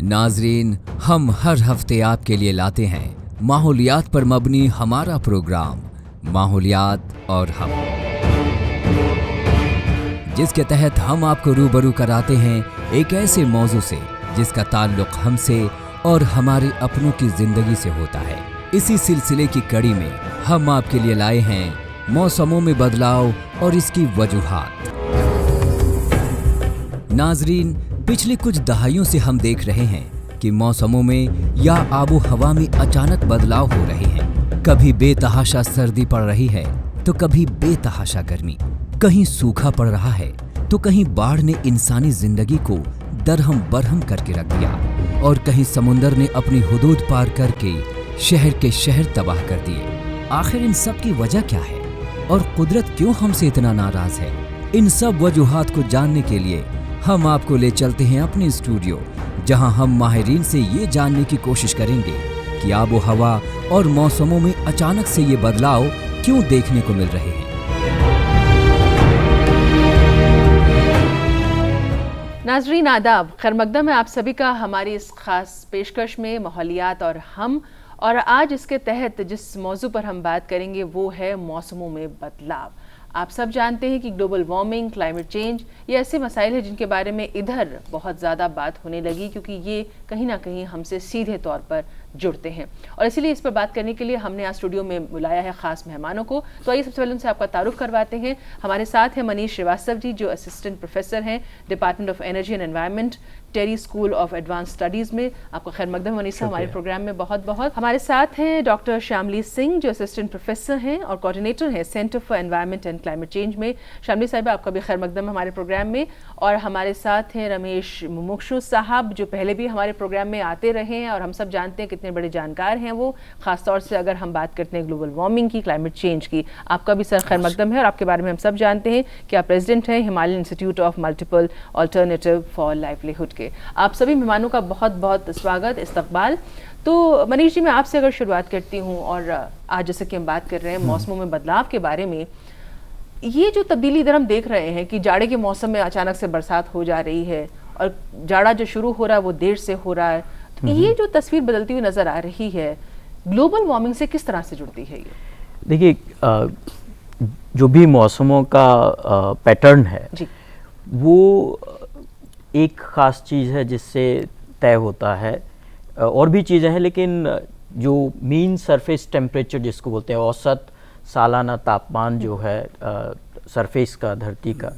नाजरीन, हम हर हफ्ते आपके लिए लाते हैं माहौलियात पर मबनी हमारा प्रोग्राम माहौलियात और हम, जिसके तहत हम आपको रूबरू कराते हैं एक ऐसे मौजू से जिसका ताल्लुक हमसे और हमारे अपनों की जिंदगी से होता है। इसी सिलसिले की कड़ी में हम आपके लिए लाए हैं मौसमों में बदलाव और इसकी वजूहात। नाजरीन, पिछले कुछ दहाइयों से हम देख रहे हैं कि मौसमों में या आबो हवा में अचानक बदलाव हो रहे हैं। कभी बेतहाशा सर्दी पड़ रही है तो कभी बेतहाशा गर्मी, कहीं सूखा पड़ रहा है तो कहीं बाढ़ ने इंसानी जिंदगी को दरहम बरहम करके रख दिया और कहीं समुंदर ने अपनी हुदूद पार करके शहर के शहर तबाह कर दिए। आखिर इन सब की वजह क्या है और कुदरत क्यों हमसे इतना नाराज है? इन सब वजूहात को जानने के लिए हम आपको ले चलते हैं अपने स्टूडियो, जहां हम माहिरीन से ये जानने की कोशिश करेंगे कि आबो हवा और मौसमों में अचानक से ये बदलाव क्यों देखने को मिल रहे हैं। नाजरीन आदाब, खैर मकदम है आप सभी का हमारी इस खास पेशकश में माहौलियात और हम। और आज इसके तहत जिस मौजू पर हम बात करेंगे वो है मौसमों में बदलाव। आप सब जानते हैं कि ग्लोबल वार्मिंग, क्लाइमेट चेंज ये ऐसे मसाइल हैं जिनके बारे में इधर बहुत ज़्यादा बात होने लगी, क्योंकि ये कहीं ना कहीं हमसे सीधे तौर पर जुड़ते हैं। और इसीलिए इस पर बात करने के लिए हमने आज स्टूडियो में बुलाया है ख़ास मेहमानों को। तो आइए सबसे पहले उनसे आपका तारुफ करवाते हैं। हमारे साथ हैं मनीष श्रीवास्तव जी, जो असिस्टेंट प्रोफेसर हैं department of energy and environment, TERI school of advance studies में। आपको खैर मकदम मनीष साहब हमारे प्रोग्राम में बहुत बहुत। हमारे साथ हैं डॉक्टर श्यामली सिंह, जो असिस्टेंट प्रोफेसर हैं और कोऑर्डिनेटर हैं centre for environment and climate change में। श्यामली साहिबा, आपका भी खैर मकदम हमारे प्रोग्राम में। और हमारे साथ हैं रमेश मुमुक्षु साहब, जो पहले भी हमारे प्रोग्राम में आते रहे हैं और हम सब जानते हैं कितने बड़े जानकार हैं वो, खासतौर से अगर हम बात करते हैं ग्लोबल वार्मिंग की, क्लाइमेट चेंज की। आपका भी सर खैर मकदम है और आपके बारे में हम सब जानते हैं कि आप प्रेसिडेंट हैं Himalayan institute of multiple alternative for livelihood के। आप सभी मेहमानों का बहुत बहुत स्वागत, इस्तकबाल। तो मनीष जी, मैं आपसे अगर शुरुआत करती हूँ, और आज जैसे कि हम बात कर रहे हैं मौसमों में बदलाव के बारे में, ये जो तब्दीली इधर हम देख रहे हैं कि जाड़े के मौसम में अचानक से बरसात हो जा रही है और जाड़ा जो शुरू हो रहा है वो देर से हो रहा है, तो ये जो तस्वीर बदलती हुई नजर आ रही है ग्लोबल वार्मिंग से किस तरह से जुड़ती है ये? देखिए, जो भी मौसमों का पैटर्न है जी, वो एक ख़ास चीज़ है जिससे तय होता है। और भी चीज़ें हैं, लेकिन जो मीन सरफेस टेम्परेचर जिसको बोलते हैं, औसत सालाना तापमान जो है सरफेस का, धरती का,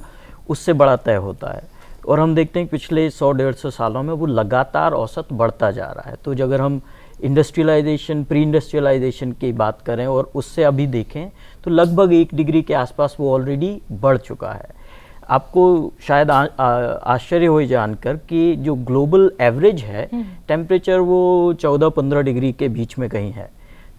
उससे बड़ा तय होता है। और हम देखते हैं कि पिछले 100-150 सालों में वो लगातार औसत बढ़ता जा रहा है। तो जो अगर हम इंडस्ट्रियलाइजेशन, प्री इंडस्ट्रियलाइजेशन की बात करें और उससे अभी देखें तो लगभग 1 डिग्री के आसपास वो ऑलरेडी बढ़ चुका है। आपको शायद आश्चर्य हो जानकर कि जो ग्लोबल एवरेज है टेम्परेचर वो 14-15 डिग्री के बीच में कहीं है।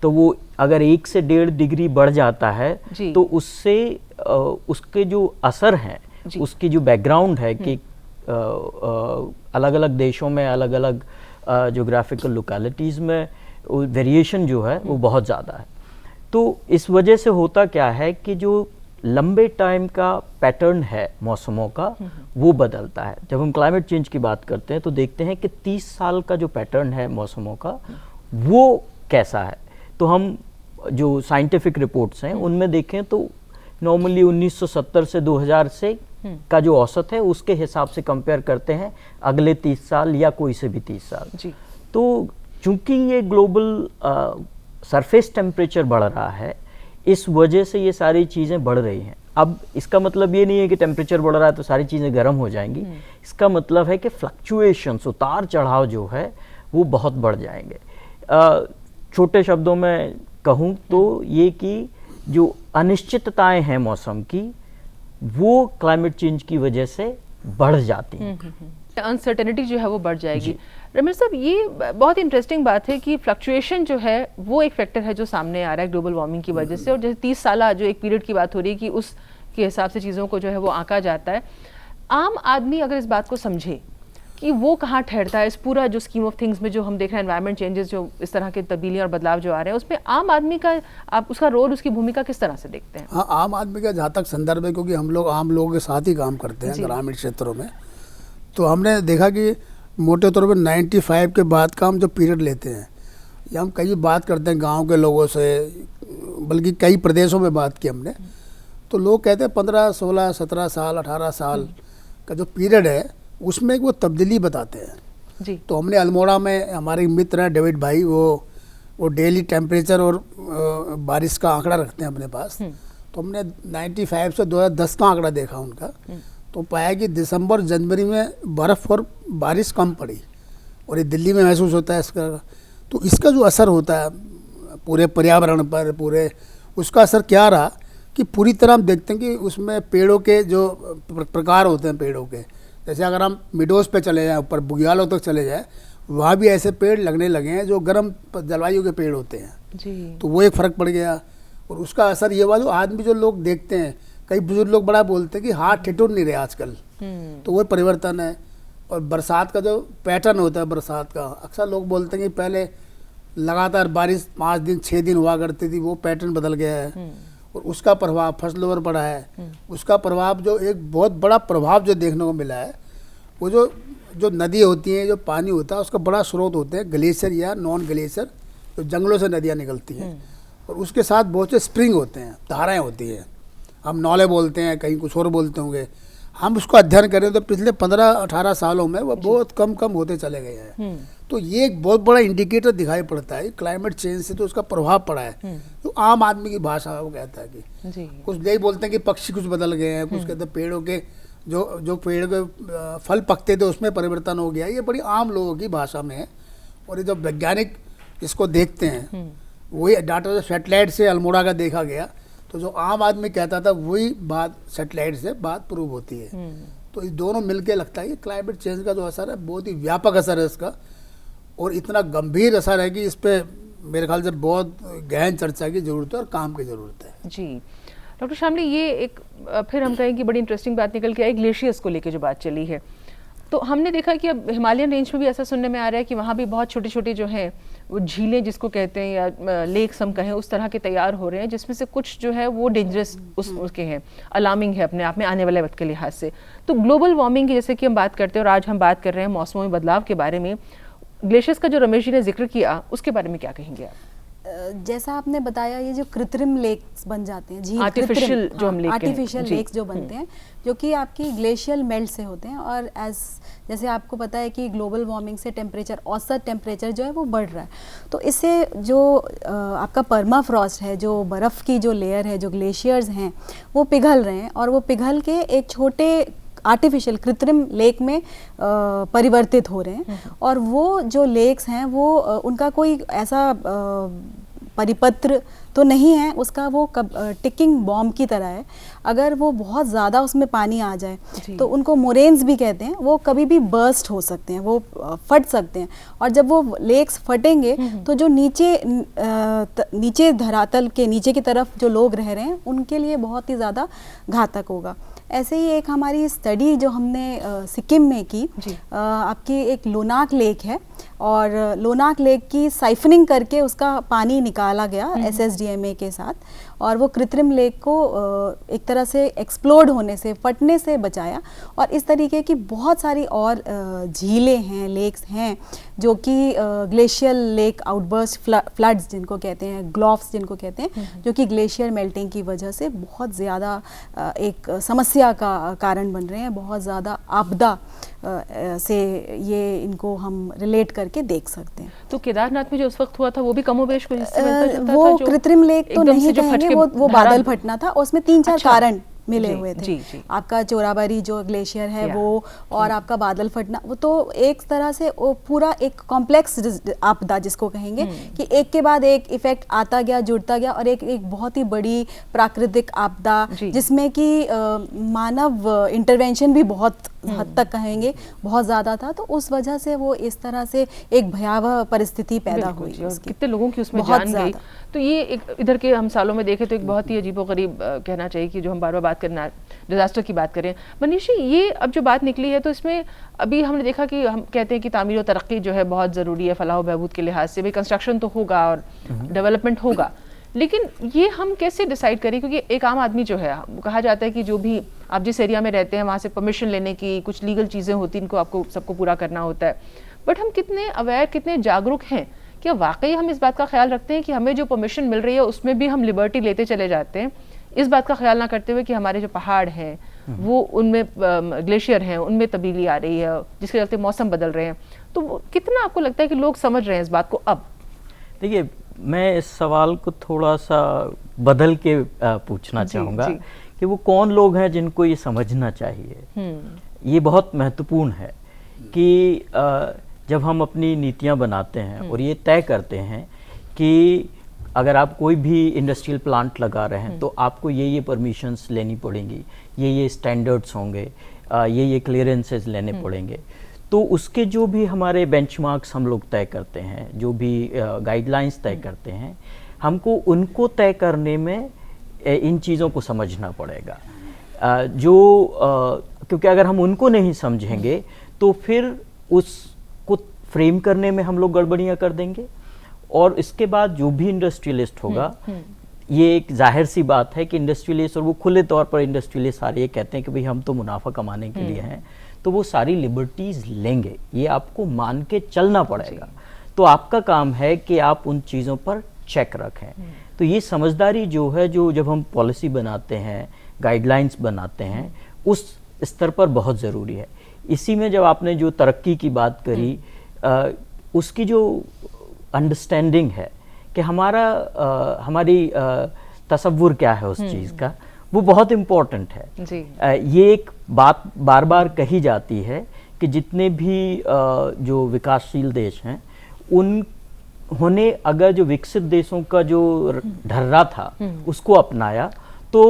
तो वो अगर 1 से 1.5 डिग्री बढ़ जाता है तो उससे उसके जो असर हैं, उसकी जो बैकग्राउंड है कि अलग अलग देशों में, अलग अलग जोग्राफिकल लोकेलिटीज़ में वेरिएशन जो है वो बहुत ज़्यादा है। तो इस वजह से होता क्या है कि जो लंबे टाइम का पैटर्न है मौसमों का वो बदलता है। जब हम क्लाइमेट चेंज की बात करते हैं तो देखते हैं कि 30 साल का जो पैटर्न है मौसमों का वो कैसा है। तो हम जो साइंटिफिक रिपोर्ट्स हैं उनमें देखें तो नॉर्मली 1970 से 2000 से का जो औसत है उसके हिसाब से कंपेयर करते हैं अगले 30 साल या कोई से भी 30 साल जी। तो चूंकि ये ग्लोबल सरफेस टेम्परेचर बढ़ रहा है, इस वजह से ये सारी चीज़ें बढ़ रही हैं। अब इसका मतलब ये नहीं है कि टेम्परेचर बढ़ रहा है तो सारी चीज़ें गर्म हो जाएंगी। इसका मतलब है कि फ्लक्चुएशंस, उतार चढ़ाव जो है वो बहुत बढ़ जाएंगे। छोटे शब्दों में कहूँ तो ये कि जो अनिश्चितताएं हैं मौसम की वो क्लाइमेट चेंज की वजह से बढ़ जाती हैं। अनसर्टेनिटी जो है वो बढ़ जाएगी। रमेश साहब, ये बहुत इंटरेस्टिंग बात है कि फ्लक्चुएशन जो है वो एक फैक्टर है जो सामने आ रहा है ग्लोबल वार्मिंग की वजह से। और जैसे 30 साल जो एक पीरियड की बात हो रही है कि उसके हिसाब से चीज़ों को जो है वो आंका जाता है। आम आदमी अगर इस बात को समझे कि वो कहाँ ठहरता है इस पूरा जो स्कीम ऑफ थिंग्स में, जो हम देख रहे हैं एनवायरनमेंट चेंजेस, जो इस तरह के तब्दीलियाँ और बदलाव जो आ रहे हैं, उसमें आम आदमी का आप उसका रोल, उसकी भूमिका किस तरह से देखते हैं? हाँ, आम आदमी का जहाँ तक संदर्भ है, क्योंकि हम लोग आम लोगों के साथ ही काम करते हैं ग्रामीण क्षेत्रों में, तो हमने देखा कि मोटे तौर पर 95 के बाद का हम जो पीरियड लेते हैं, या हम कई बात करते हैं गांव के लोगों से, बल्कि कई प्रदेशों में बात की हमने, तो लोग कहते हैं 15, 16, 17 साल, 18 साल का जो पीरियड है उसमें वो तब्दीली बताते हैं जी। तो हमने अल्मोड़ा में हमारे मित्र हैं डेविड भाई, वो डेली टेम्परेचर और बारिश का आंकड़ा रखते हैं अपने पास। तो हमने 95 से 2010 का आंकड़ा देखा उनका, तो पाया कि दिसंबर जनवरी में बर्फ़ और बारिश कम पड़ी, और ये दिल्ली में महसूस होता है इसका। तो इसका जो असर होता है पूरे पर्यावरण पर, पूरे उसका असर क्या रहा कि पूरी तरह हम देखते हैं कि उसमें पेड़ों के जो प्रकार होते हैं पेड़ों के, जैसे अगर हम मिडोज पे चले जाएँ, ऊपर बुग्यालों तक चले जाएँ, वहाँ भी ऐसे पेड़ लगने लगे हैं जो गर्म जलवायु के पेड़ होते हैं जी। तो वो एक फ़र्क पड़ गया। और उसका असर ये हुआ, जो आदमी जो लोग देखते हैं, कई बुजुर्ग लोग बड़ा बोलते हैं कि हाथ ठिठुर नहीं रहे आजकल, तो वो परिवर्तन है। और बरसात का जो पैटर्न होता है बरसात का, अक्सर लोग बोलते हैं कि पहले लगातार बारिश 5 दिन 6 दिन हुआ करती थी, वो पैटर्न बदल गया है, और उसका प्रभाव फसलों पर पड़ा है। उसका प्रभाव, जो एक बहुत बड़ा प्रभाव जो देखने को मिला है, वो जो नदी होती हैं, जो पानी होता है, उसका बड़ा स्रोत होते हैं ग्लेशियर या नॉन ग्लेशियर, जो जंगलों से नदियाँ निकलती हैं, और उसके साथ बहुत से स्प्रिंग होते हैं, धाराएं होती हैं, हम नौले बोलते हैं, कहीं कुछ और बोलते होंगे। हम उसको अध्ययन करें तो पिछले 15-18 सालों में वो बहुत कम होते चले गए हैं। तो ये एक बहुत बड़ा इंडिकेटर दिखाई पड़ता है क्लाइमेट चेंज से, तो उसका प्रभाव पड़ा है। तो आम आदमी की भाषा है, वो कहता है कि जी। कुछ यही बोलते हैं कि पक्षी कुछ बदल गए हैं, कुछ कहते हैं पेड़ों के जो पेड़ के फल पकते थे उसमें परिवर्तन हो गया। ये बड़ी आम लोगों की भाषा में है, और ये जो वैज्ञानिक इसको देखते हैं, वही डाटा जो सैटेलाइट से अल्मोड़ा का देखा गया, तो जो आम आदमी कहता था वही बात सैटेलाइट से बात प्रूव होती है। तो इस दोनों मिलके लगता है कि क्लाइमेट चेंज का जो असर है बहुत ही व्यापक असर है इसका, और इतना गंभीर असर है कि इस पर मेरे ख्याल से बहुत गहन चर्चा की ज़रूरत है और काम की ज़रूरत है। जी डॉक्टर शामली, ये एक फिर हम कहें कि बड़ी इंटरेस्टिंग बात निकल के आई ग्लेशियर्स को लेके जो बात चली है। तो हमने देखा कि अब हिमालयन रेंज में भी ऐसा सुनने में आ रहा है कि वहाँ भी बहुत छोटे छोटे जो हैं वो झीलें जिसको कहते हैं, या लेक्स हम कहें, उस तरह के तैयार हो रहे हैं, जिसमें से कुछ जो है वो डेंजरस उसके हैं, अलार्मिंग है अपने आप में आने वाले वक्त के लिहाज से। तो ग्लोबल वार्मिंग की जैसे कि हम बात करते हैं, और आज हम बात कर रहे हैं मौसमों में बदलाव के बारे में, ग्लेशियर्स का जो रमेश जी ने जिक्र किया उसके बारे में क्या कहेंगे आप? जैसा आपने बताया, ये जो कृत्रिम लेक्स बन जाते हैं, झील, आर्टिफिशियल जो हम आर्टिफिशियल लेक्स जो बनते हैं, जो कि आपकी ग्लेशियल मेल्ट से होते हैं, और जैसे आपको पता है कि ग्लोबल वार्मिंग से टेम्परेचर, औसत टेम्परेचर जो है वो बढ़ रहा है, तो इससे जो आपका परमाफ्रॉस्ट है, जो बर्फ़ की जो लेयर है, जो ग्लेशियर्स हैं, वो पिघल रहे हैं, और वो पिघल के एक छोटे आर्टिफिशियल कृत्रिम लेक में परिवर्तित हो रहे हैं। और वो जो लेक्स हैं वो उनका कोई ऐसा परिपत्र तो नहीं है, उसका वो टिकिंग बॉम्ब की तरह है। अगर वो बहुत ज़्यादा उसमें पानी आ जाए तो उनको मोरेन्स भी कहते हैं, वो कभी भी बर्स्ट हो सकते हैं, वो फट सकते हैं। और जब वो लेक्स फटेंगे तो जो नीचे धरातल के नीचे की तरफ जो लोग रह रहे हैं उनके लिए बहुत ही ज़्यादा घातक होगा। ऐसे ही एक हमारी स्टडी जो हमने सिक्किम में की, आपकी एक लोनाक लेक है, और लोनाक लेक की साइफनिंग करके उसका पानी निकाला गया SSDMA के साथ, और वो कृत्रिम लेक को एक तरह से एक्सप्लोड होने से, फटने से बचाया। और इस तरीके की बहुत सारी और झीलें हैं, लेक्स हैं, जो कि ग्लेशियल लेक आउटबर्स्ट फ्लड्स जिनको कहते हैं, ग्लोफ्स जिनको कहते हैं, जो कि ग्लेशियर मेल्टिंग की वजह से बहुत ज़्यादा एक समस्या का कारण बन रहे हैं, बहुत ज़्यादा आपदा से ये इनको हम रिलेट करके देख सकते हैं। तो केदारनाथ में जो उस वक्त हुआ था वो भी कमोबेश को हिस्से मिलता जुलता वो था, कृत्रिम लेक तो नहीं कहेंगे, वो बादल फटना था, उसमें 3-4 कारण मिले हुए थे। आपका चोराबारी जो ग्लेशियर है वो, और आपका बादल फटना, वो तो एक तरह से वो पूरा एक कॉम्प्लेक्स आपदा जिसको कहेंगे कि एक के बाद एक इफेक्ट आता गया, जुड़ता गया, और एक बहुत ही बड़ी प्राकृतिक आपदा जिसमें कि मानव इंटरवेंशन भी बहुत हद तक कहेंगे बहुत ज़्यादा था। तो उस वजह से वो इस तरह से एक भयावह परिस्थिति पैदा हुई, कितने लोगों की उसमें जान गई। तो ये एक इधर के हम सालों में देखें तो एक बहुत ही अजीबोगरीब कहना चाहिए कि जो हम बार बार बात करना डिजास्टर की बात करें। मनीष जी, ये अब जो बात निकली है तो इसमें अभी हमने देखा कि हम कहते हैं कि तामीर और तरक्की जो है बहुत ज़रूरी है फलाह बहबूद के लिहाज से, भाई कंस्ट्रक्शन तो होगा और डेवलपमेंट होगा, लेकिन ये हम कैसे डिसाइड करें, क्योंकि एक आम आदमी जो है, कहा जाता है कि जो भी आप जिस एरिया में रहते हैं वहाँ से परमिशन लेने की कुछ लीगल चीज़ें होती हैं, इनको आपको सबको पूरा करना होता है, बट हम कितने अवेयर, कितने जागरूक हैं, क्या वाकई हम इस बात का ख्याल रखते हैं कि हमें जो परमिशन मिल रही है उसमें भी हम लिबर्टी लेते चले जाते हैं, इस बात का ख्याल ना करते हुए कि हमारे जो पहाड़ हैं वो उनमें ग्लेशियर हैं, उनमें तब्दीली आ रही है जिसके चलते मौसम बदल रहे हैं, तो कितना आपको लगता है कि लोग समझ रहे हैं इस बात को अब? देखिए, मैं इस सवाल को थोड़ा सा बदल के पूछना चाहूँगा कि वो कौन लोग हैं जिनको ये समझना चाहिए। ये बहुत महत्वपूर्ण है कि जब हम अपनी नीतियाँ बनाते हैं और ये तय करते हैं कि अगर आप कोई भी इंडस्ट्रियल प्लांट लगा रहे हैं तो आपको ये परमिशंस लेनी पड़ेंगी, ये स्टैंडर्ड्स होंगे, ये क्लियरेंसेस लेने पड़ेंगे, तो उसके जो भी हमारे बेंचमार्क्स हम लोग तय करते हैं, जो भी गाइडलाइंस तय करते हैं, हमको उनको तय करने में इन चीज़ों को समझना पड़ेगा। क्योंकि अगर हम उनको नहीं समझेंगे तो फिर उसको फ्रेम करने में हम लोग गड़बड़ियाँ कर देंगे, और इसके बाद जो भी इंडस्ट्रियलिस्ट होगा, ये एक जाहिर सी बात है कि इंडस्ट्रियलिस्ट, और वो खुले तौर पर इंडस्ट्रियलिस्ट सारे ये कहते हैं कि भाई हम तो मुनाफा कमाने के लिए हैं, तो वो सारी लिबर्टीज लेंगे, ये आपको मान के चलना पड़ेगा। तो आपका काम है कि आप उन चीज़ों पर चेक रखें। तो ये समझदारी जो है, जो जब हम पॉलिसी बनाते हैं, गाइडलाइंस बनाते हैं, उस स्तर पर बहुत ज़रूरी है। इसी में जब आपने जो तरक्की की बात करी, उसकी जो अंडरस्टैंडिंग है कि हमारी तसव्वुर क्या है उस चीज़ का, वो बहुत इम्पोर्टेंट है जी। ये एक बात बार बार कही जाती है कि जितने भी जो विकासशील देश हैं, उन्होंने अगर जो विकसित देशों का जो ढर्रा था उसको अपनाया तो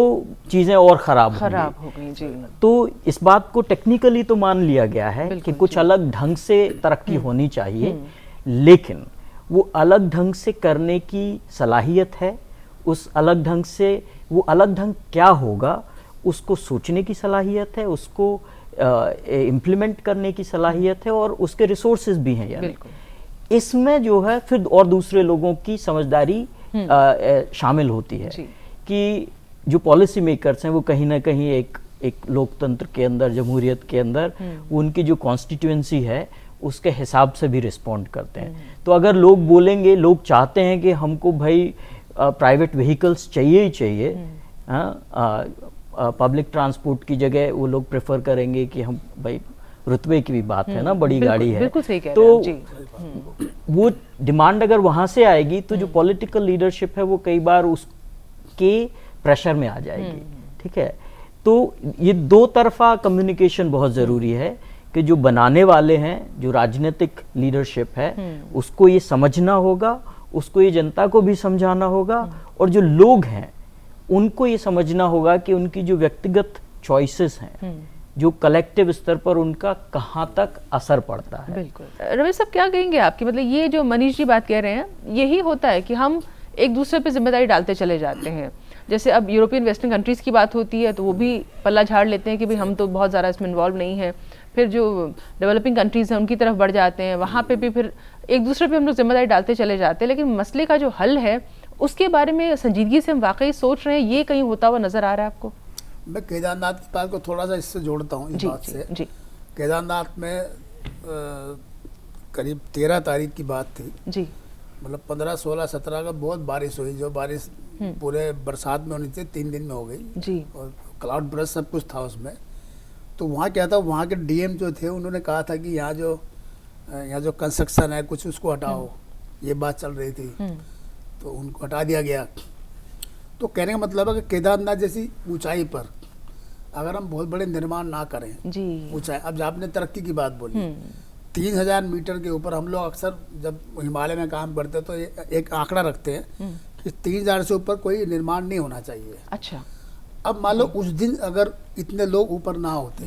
चीज़ें और ख़राब हो गई जी। तो इस बात को टेक्निकली तो मान लिया गया है कि कुछ अलग ढंग से तरक्की होनी चाहिए, लेकिन वो अलग ढंग से करने की सलाहियत है, उस अलग ढंग से वो अलग ढंग क्या होगा उसको सोचने की सलाहियत है, उसको इम्प्लीमेंट करने की सलाहियत है, और उसके रिसोर्सेज भी हैं। यानी इसमें जो है फिर और दूसरे लोगों की समझदारी शामिल होती है कि जो पॉलिसी मेकर्स हैं वो कहीं ना कहीं एक लोकतंत्र के अंदर, जमहूरियत के अंदर उनकी जो कॉन्स्टिट्यूएंसी है उसके हिसाब से भी रिस्पॉन्ड करते हैं। तो अगर लोग बोलेंगे, लोग चाहते हैं कि हमको भाई प्राइवेट व्हीकल्स चाहिए ही चाहिए, पब्लिक ट्रांसपोर्ट की जगह वो लोग प्रेफर करेंगे कि हम भाई, रुतबे की भी बात है ना, बड़ी गाड़ी है, बिल्कुल सही कह तो रहे हैं। वो डिमांड अगर वहां से आएगी तो जो पॉलिटिकल लीडरशिप है वो कई बार उसके प्रेशर में आ जाएगी। ठीक है, तो ये दो तरफा कम्युनिकेशन बहुत ज़रूरी है कि जो बनाने वाले हैं, जो राजनीतिक लीडरशिप है, उसको ये समझना होगा, उसको ये जनता को भी समझाना होगा, और जो लोग हैं उनको ये समझना होगा कि उनकी जो व्यक्तिगत चॉइसेस हैं, जो कलेक्टिव स्तर पर उनका कहाँ तक असर पड़ता है। बिल्कुल। रमेश साहब, क्या कहेंगे आपकी, मतलब ये जो मनीष जी बात कह रहे हैं, यही होता है कि हम एक दूसरे पे जिम्मेदारी डालते चले जाते हैं। जैसे अब यूरोपियन वेस्टर्न कंट्रीज़ की बात होती है तो वो भी पल्ला झाड़ लेते हैं कि भाई हम तो बहुत ज़्यादा इसमें इन्वॉल्व नहीं है, फिर जो डेवलपिंग कंट्रीज़ हैं उनकी तरफ बढ़ जाते हैं, वहाँ पे भी फिर एक दूसरे पे हम लोग जिम्मेदारी डालते चले जाते हैं। लेकिन मसले का जो हल है उसके बारे में संजीदगी से हम वाकई सोच रहे हैं, ये कहीं होता हुआ नज़र आ रहा है आपको? मैं केदारनाथ की बात को थोड़ा सा इससे जोड़ता हूँ, इस बात से। जी। केदारनाथ में करीब 13 तारीख की बात थी जी, मतलब 15, 16, 17 का बहुत बारिश हुई, जो बारिश पूरे बरसात में होनी थी 3 दिन में हो गई जी, और क्लाउड ब्रश सब कुछ था उसमें। तो वहाँ क्या था, वहाँ के डीएम जो थे उन्होंने कहा था कि यहाँ जो कंस्ट्रक्शन है कुछ उसको हटाओ, ये बात चल रही थी, तो उनको हटा दिया गया। तो कहने का मतलब है कि केदारनाथ जैसी ऊंचाई पर अगर हम बहुत बड़े निर्माण ना करें जी, ऊंचाई, अब आपने तरक्की की बात बोली, 3000 मीटर के ऊपर हम लोग अक्सर जब हिमालय में काम करते हैं तो एक आंकड़ा रखते हैं कि 3000 से ऊपर कोई निर्माण नहीं होना चाहिए। अच्छा, अब मान लो उस दिन अगर इतने लोग ऊपर ना होते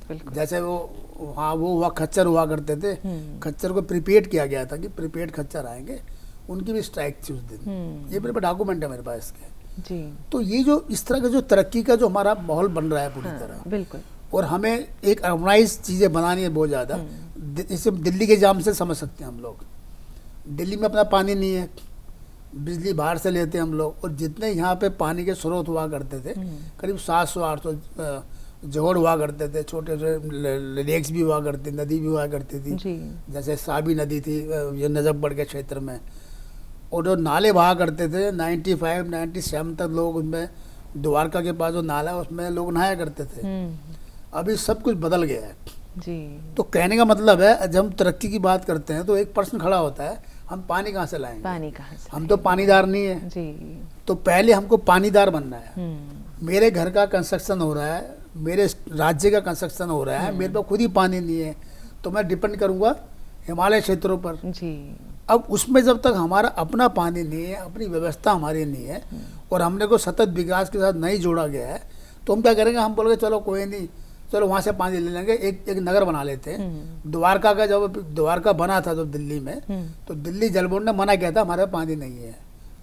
बिल्कुल। जैसे वो हुआ खच्चर हुआ करते थे, खच्चर को प्रिपेड किया गया था कि प्रिपेड खच्चर आएंगे, उनकी भी स्ट्राइक थी उस दिन, ये मेरे डॉक्यूमेंट है मेरे पास इसके जी। तो ये जो इस तरह का जो तरक्की का जो हमारा माहौल बन रहा है पूरी तरह, बिल्कुल, और हमें एक अर्बनाइज चीज़ें बनानी है बहुत ज़्यादा। इसे दिल्ली के जाम से समझ सकते हैं हम लोग, दिल्ली में अपना पानी नहीं है, बिजली बाहर से लेते हैं हम लोग, और जितने यहाँ पे पानी के स्रोत हुआ करते थे, करीब 700-800 जोड़ हुआ करते थे, छोटे छोटे लेक्स भी हुआ करती, नदी भी हुआ करती थी जी। जैसे साबी नदी थी ये नजफगढ़ के क्षेत्र में, और जो नाले बहा करते थे 95-97 तक लोग उसमें, द्वारका के पास जो नाला है उसमें लोग नहाया करते थे। अभी सब कुछ बदल गया है जी। तो कहने का मतलब है, जब हम तरक्की की बात करते हैं तो एक प्रश्न खड़ा होता है, हम पानी कहाँ से लाएंगे? पानी कहाँ से? हम तो पानीदार नहीं है जी। तो पहले हमको पानीदार बनना है। मेरे घर का कंस्ट्रक्शन हो रहा है, मेरे राज्य का कंस्ट्रक्शन हो रहा है, मेरे पास खुद ही पानी नहीं है, तो मैं डिपेंड करूंगा हिमालय क्षेत्रों पर जी। अब उसमें जब तक हमारा अपना पानी नहीं है, अपनी व्यवस्था हमारी नहीं है, और हमने को सतत विकास के साथ नहीं जोड़ा गया है, तो हम क्या करेंगे? हम बोलेंगे चलो कोई नहीं, चलो वहाँ से पानी ले लेंगे, एक नगर बना लेते हैं। द्वारका का जब द्वारका बना था जब दिल्ली में, तो दिल्ली जल बोर्ड ने मना किया था हमारे पानी नहीं है,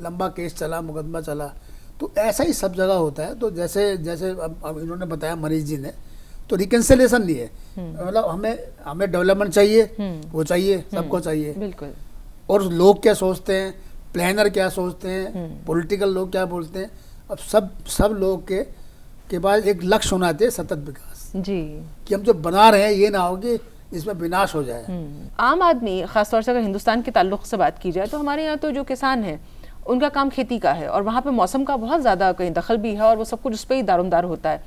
लंबा केस चला, मुकदमा चला। तो ऐसा ही सब जगह होता है। तो जैसे जैसे अब इन्होंने बताया मनीष जी ने, तो रिकन्सिलेशन नहीं है, मतलब हमें डेवलपमेंट चाहिए, वो चाहिए, सबको चाहिए। बिल्कुल। और लोग क्या सोचते हैं, प्लानर क्या सोचते हैं, पॉलिटिकल लोग क्या बोलते हैं, अब सब लोग के पास एक लक्ष्य होना चाहिए, सतत विकास जी। कि हम जो बना रहे हैं ये ना हो कि इसमें विनाश हो जाए। आम आदमी, खासतौर से अगर हिंदुस्तान के ताल्लुक से बात की जाए, तो हमारे यहाँ तो जो किसान हैं उनका काम खेती का है, और वहाँ पे मौसम का बहुत ज़्यादा कहीं दखल भी है, और वो सब कुछ उस पर ही दारोमदार होता है।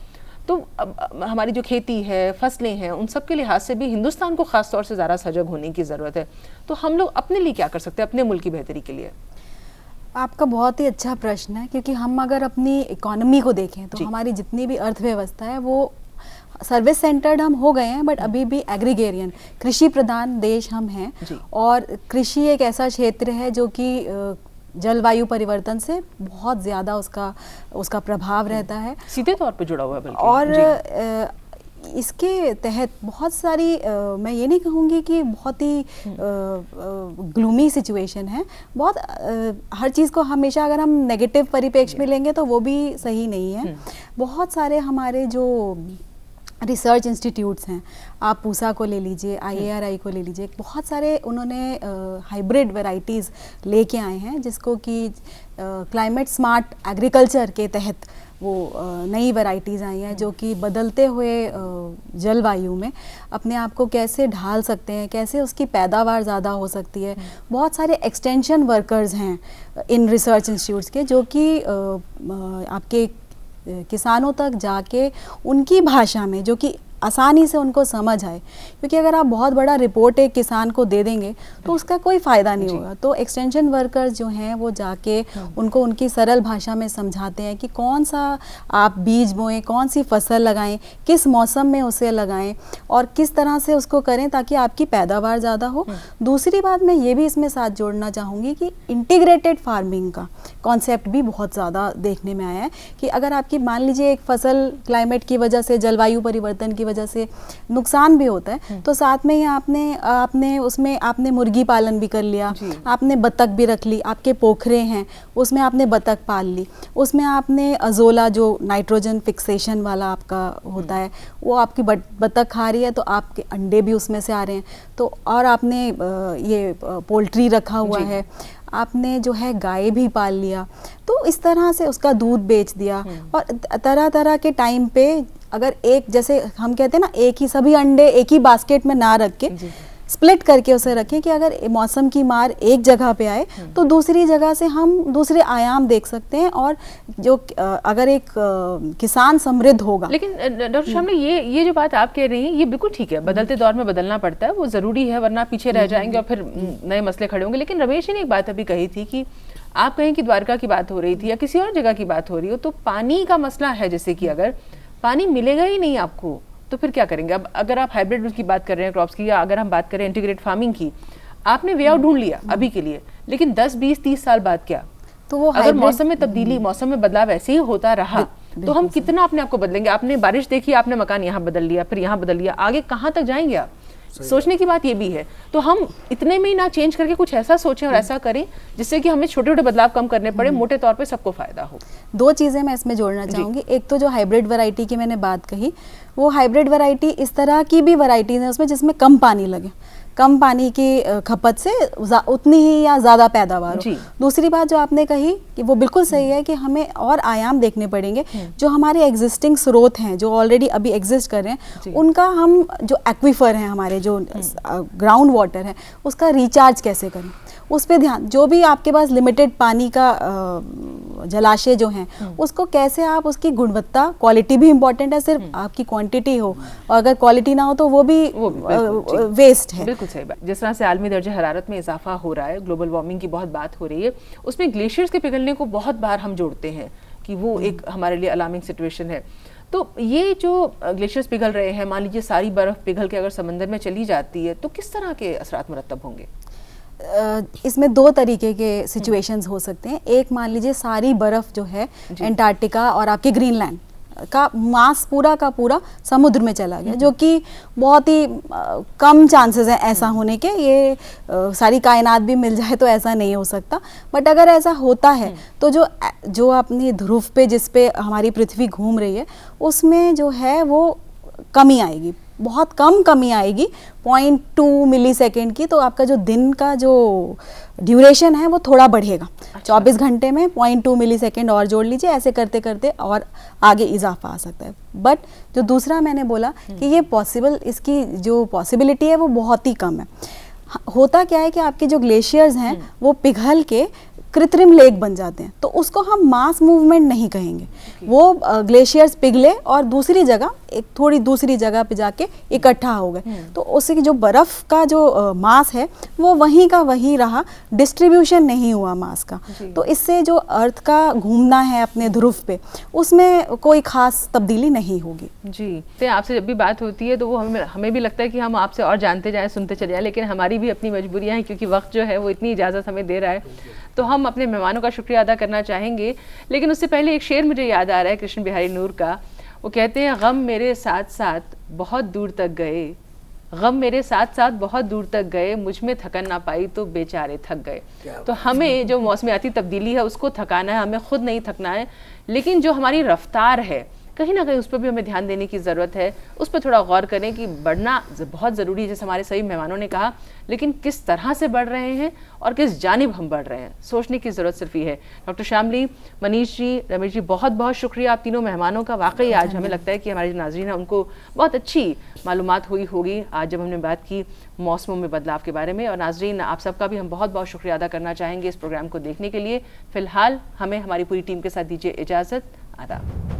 तो अब हमारी जो खेती है, फसलें हैं, उन सब के लिहाज से भी हिंदुस्तान को खासतौर से ज़्यादा सजग होने की ज़रूरत है। तो हम लोग अपने लिए क्या कर सकते हैं, अपने मुल्क की बेहतरी के लिए? आपका बहुत ही अच्छा प्रश्न है, क्योंकि हम अगर अपनी इकोनॉमी को देखें तो हमारी जितनी भी अर्थव्यवस्था है वो सर्विस सेंटर्ड हम हो गए हैं, बट अभी भी एग्रीगेरियन, कृषि प्रधान देश हम हैं। और कृषि एक ऐसा क्षेत्र है जो कि जलवायु परिवर्तन से बहुत ज़्यादा उसका प्रभाव रहता है, सीधे तौर पे जुड़ा हुआ है बल्कि। और इसके तहत बहुत सारी मैं ये नहीं कहूँगी कि बहुत ही ग्लूमी सिचुएशन है, बहुत हर चीज़ को हमेशा अगर हम नेगेटिव परिप्रेक्ष्य में लेंगे तो वो भी सही नहीं है। बहुत सारे हमारे जो रिसर्च इंस्टीट्यूट्स हैं, आप पूसा को ले लीजिए, IARI को ले लीजिए, बहुत सारे उन्होंने हाइब्रिड वैरायटीज़ लेके आए हैं, जिसको कि क्लाइमेट स्मार्ट एग्रीकल्चर के तहत वो नई वैरायटीज़ आई हैं, जो कि बदलते हुए जलवायु में अपने आप को कैसे ढाल सकते हैं, कैसे उसकी पैदावार ज़्यादा हो सकती है। बहुत सारे एक्सटेंशन वर्कर्स हैं इन रिसर्च इंस्टीट्यूट्स के, जो कि आपके किसानों तक जाके उनकी भाषा में, जो कि आसानी से उनको समझ आए, क्योंकि अगर आप बहुत बड़ा रिपोर्ट एक किसान को दे देंगे तो उसका कोई फ़ायदा नहीं होगा। तो एक्सटेंशन वर्कर्स जो हैं वो जाके उनको उनकी सरल भाषा में समझाते हैं कि कौन सा आप बीज बोएं, कौन सी फसल लगाएं, किस मौसम में उसे लगाएं और किस तरह से उसको करें ताकि आपकी पैदावार ज़्यादा हो। दूसरी बात मैं ये भी इसमें साथ जोड़ना चाहूँगी कि इंटीग्रेटेड फार्मिंग का कॉन्सेप्ट भी बहुत ज़्यादा देखने में आया है, कि अगर आपकी मान लीजिए एक फसल क्लाइमेट की वजह से, जलवायु परिवर्तन की वजह से नुकसान भी होता है, तो साथ में ही आपने मुर्गी पालन भी कर लिया, आपने बतख भी रख ली, आपके पोखरे हैं उसमें आपने बतख पाल ली, उसमें आपने अजोला जो नाइट्रोजन फिक्सेशन वाला आपका होता है वो आपकी बतख खा रही है, तो आपके अंडे भी उसमें से आ रहे हैं। तो और आपने ये पोल्ट्री रखा हुआ है, आपने जो है गाय भी पाल लिया, तो इस तरह से उसका दूध बेच दिया। और तरह तरह के टाइम पे अगर एक, जैसे हम कहते हैं ना, एक ही सभी अंडे एक ही बास्केट में ना रख के स्प्लिट करके उसे रखें कि अगर मौसम की मार एक जगह पे आए तो दूसरी जगह से हम दूसरे आयाम देख सकते हैं, और जो अगर एक किसान समृद्ध होगा। लेकिन डॉक्टर शामली, ये जो बात आप कह रही हैं ये बिल्कुल ठीक है, बदलते दौर में बदलना पड़ता है, वो ज़रूरी है, वरना पीछे रह जाएंगे और फिर नए मसले खड़े होंगे। लेकिन रमेश जी ने एक बात अभी कही थी कि आप कहें कि द्वारका की बात हो रही थी या किसी और जगह की बात हो रही हो, तो पानी का मसला है, जैसे कि अगर पानी मिलेगा ही नहीं आपको तो फिर क्या करेंगे? अब अगर आप हाइब्रिड की बात कर रहे हैं क्रॉप्स की, या अगर हम बात करें इंटीग्रेट फार्मिंग की, आपने वे आउट ढूंढ लिया अभी के लिए, लेकिन 10, 20, 30 साल बाद क्या? तो वो अगर मौसम में तब्दीली, मौसम में बदलाव ऐसे ही होता रहा तो हम कितना अपने आप को बदलेंगे? आपने बारिश देखी, आपने मकान यहाँ बदल लिया, फिर यहाँ बदल लिया, आगे कहाँ तक जाएंगे आप? सोचने की बात ये भी है। तो हम इतने में ही ना चेंज करके कुछ ऐसा सोचें और ऐसा करें जिससे कि हमें छोटे छोटे बदलाव कम करने पड़े, मोटे तौर पे सबको फायदा हो। दो चीज़ें मैं इसमें जोड़ना चाहूँगी। एक तो जो हाइब्रिड वैरायटी की मैंने बात कही, वो हाइब्रिड वैरायटी इस तरह की भी वैरायटीज़ हैं उसमें जिसमें कम पानी लगे, कम पानी की खपत से उतनी ही या ज़्यादा पैदावार हो। दूसरी बात जो आपने कही कि वो बिल्कुल सही है कि हमें और आयाम देखने पड़ेंगे। जो हमारे एग्जिस्टिंग स्रोत हैं जो ऑलरेडी अभी एग्जिस्ट कर रहे हैं, उनका हम जो एक्वीफर हैं, हमारे जो ग्राउंड वाटर है, उसका रिचार्ज कैसे करें, उस पे ध्यान। जो भी आपके पास लिमिटेड पानी का जलाशय जो हैं, उसको कैसे आप उसकी गुणवत्ता, क्वालिटी भी इम्पोर्टेंट है, सिर्फ आपकी क्वांटिटी हो, और अगर क्वालिटी ना हो तो वो भी वेस्ट है। बिल्कुल सही बात। जिस तरह से आलमी दर्जे हरारत में इजाफा हो रहा है, ग्लोबल वार्मिंग की बहुत बात हो रही है, उसमें ग्लेशियर्स के पिघलने को बहुत बार हम जोड़ते हैं कि वो एक हमारे लिए अलार्मिंग सिचुएशन है। तो ये जो ग्लेशियर्स पिघल रहे हैं, मान लीजिए सारी बर्फ पिघल के अगर समंदर में चली जाती है, तो किस तरह के असरात मुरतब होंगे? इसमें दो तरीके के सिचुएशंस हो सकते हैं। एक, मान लीजिए सारी बर्फ़ जो है एंटार्क्टिका और आपके ग्रीनलैंड का मास पूरा का पूरा समुद्र में चला गया, जो कि बहुत ही कम चांसेस हैं ऐसा होने के। ये सारी कायनात भी मिल जाए तो ऐसा नहीं हो सकता, बट अगर ऐसा होता है तो जो अपनी ध्रुव पे, जिस पे हमारी पृथ्वी घूम रही है, उसमें जो है वो कमी आएगी, बहुत कम कमी आएगी, 0.2 मिलीसेकेंड की। तो आपका जो दिन का जो ड्यूरेशन है वो थोड़ा बढ़ेगा। 24 घंटे में 0.2 मिलीसेकेंड और जोड़ लीजिए, ऐसे करते करते और आगे इजाफा आ सकता है। बट जो दूसरा मैंने बोला कि ये पॉसिबल, इसकी जो पॉसिबिलिटी है वो बहुत ही कम है। होता क्या है कि आपके जो ग्लेशियर्स हैं वो पिघल के कृत्रिम लेक बन जाते हैं, तो उसको हम मास मूवमेंट नहीं कहेंगे। वो ग्लेशियर्स पिघले और दूसरी जगह, एक थोड़ी दूसरी जगह पे जाके इकट्ठा हो गए, तो उससे जो बर्फ़ का जो मास है वो वहीं का वहीं रहा, डिस्ट्रीब्यूशन नहीं हुआ मास का। तो इससे जो अर्थ का घूमना है अपने ध्रुव पे, उसमें कोई ख़ास तब्दीली नहीं होगी। जी, तो आपसे जब भी बात होती है तो वो हमें भी लगता है कि हम आपसे और जानते जाएँ, सुनते चले जाएँ, लेकिन हमारी भी अपनी मजबूरियाँ हैं, क्योंकि वक्त जो है वो इतनी इजाज़त हमें दे रहा है। तो हम अपने मेहमानों का शुक्रिया अदा करना चाहेंगे, लेकिन उससे पहले एक शेर मुझे याद आ रहा है कृष्ण बिहारी नूर का। वो कहते हैं, गम मेरे साथ साथ बहुत दूर तक गए, गम मेरे साथ साथ बहुत दूर तक गए, मुझ में थकन ना पाई तो बेचारे थक गए। तो हमें जो मौसमियाती तब्दीली है उसको थकाना है, हमें खुद नहीं थकना है, लेकिन जो हमारी रफ्तार है कहीं ना कहीं उस पर भी हमें ध्यान देने की ज़रूरत है। उस पर थोड़ा गौर करें कि बढ़ना बहुत ज़रूरी है, जैसे हमारे सभी मेहमानों ने कहा, लेकिन किस तरह से बढ़ रहे हैं और किस जानिब हम बढ़ रहे हैं, सोचने की ज़रूरत सिर्फ ये है। डॉक्टर शामली, मनीष जी, रमेश जी, बहुत बहुत शुक्रिया आप तीनों मेहमानों का। वाकई आज हमें लगता है कि हमारे जो नाज़रीन हैं उनको बहुत अच्छी मालूमात हुई होगी आज जब हमने बात की मौसमों में बदलाव के बारे में। और नाज़रीन, आप सबका भी हम बहुत बहुत शुक्रिया अदा करना चाहेंगे इस प्रोग्राम को देखने के लिए। फ़िलहाल हमें हमारी पूरी टीम के साथ दीजिए इजाज़त। आदाब।